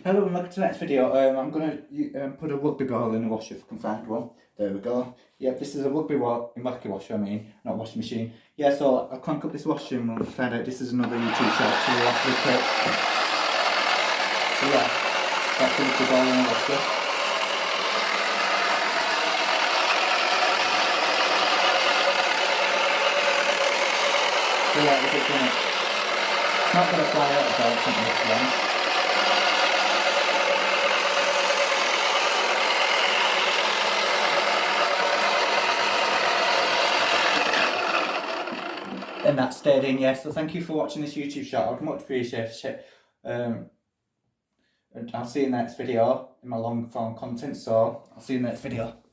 Hello and welcome to the next video. I'm going to put a rugby ball in the washer if I can find one. There we go. Yeah, this is a rugby washer, not washing machine. Yeah, so I'll crank up this washer and we'll find out this is another YouTube shot, so we'll have to look at. So yeah, that's the rugby ball in the washer. So yeah, it's not going to fly out of bed, something this one. And that stayed in, yes. So thank you for watching this YouTube shot. I'd much appreciate it. And I'll see you in the next video in my long form content. So I'll see you in the next video.